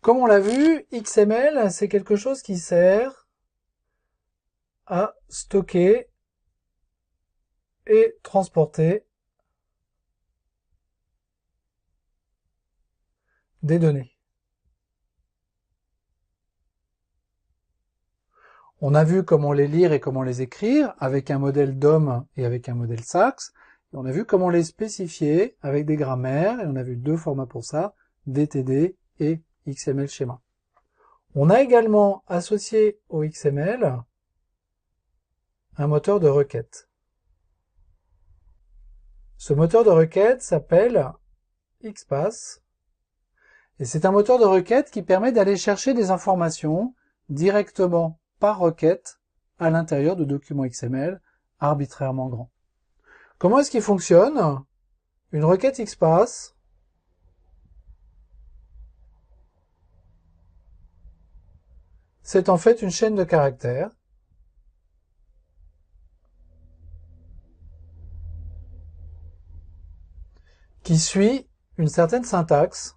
Comme on l'a vu, XML, c'est quelque chose qui sert à stocker et transporter des données. On a vu comment les lire et comment les écrire avec un modèle DOM et avec un modèle SACS. Et on a vu comment les spécifier avec des grammaires, et on a vu deux formats pour ça, DTD et XML schéma. On a également associé au XML un moteur de requête. Ce moteur de requête s'appelle XPath, et c'est un moteur de requête qui permet d'aller chercher des informations directement par requête à l'intérieur de documents XML arbitrairement grands. Comment est-ce qu'il fonctionne? Une requête XPath c'est en fait une chaîne de caractères qui suit une certaine syntaxe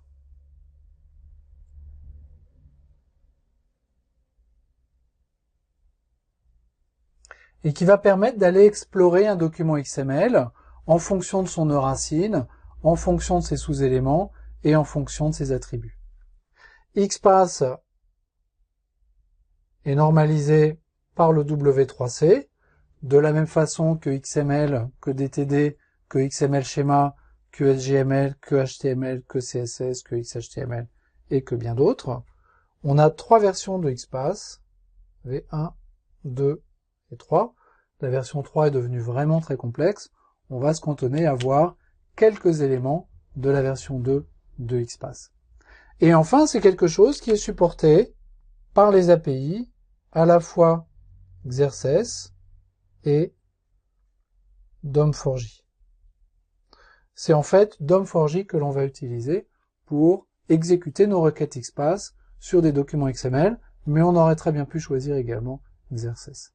et qui va permettre d'aller explorer un document XML en fonction de son nœud racine, en fonction de ses sous-éléments et en fonction de ses attributs. XPath est normalisé par le W3C, de la même façon que XML, que DTD, que XML schéma, que SGML, que HTML, que CSS, que XHTML et que bien d'autres. On a trois versions de XPath, V1, 2 et 3. La version 3 est devenue vraiment très complexe. On va se cantonner à voir quelques éléments de la version 2 de XPath. Et enfin, c'est quelque chose qui est supporté par les API, à la fois Xerces et DOM4j. C'est en fait DOM4j que l'on va utiliser pour exécuter nos requêtes XPath sur des documents XML, mais on aurait très bien pu choisir également Xerces.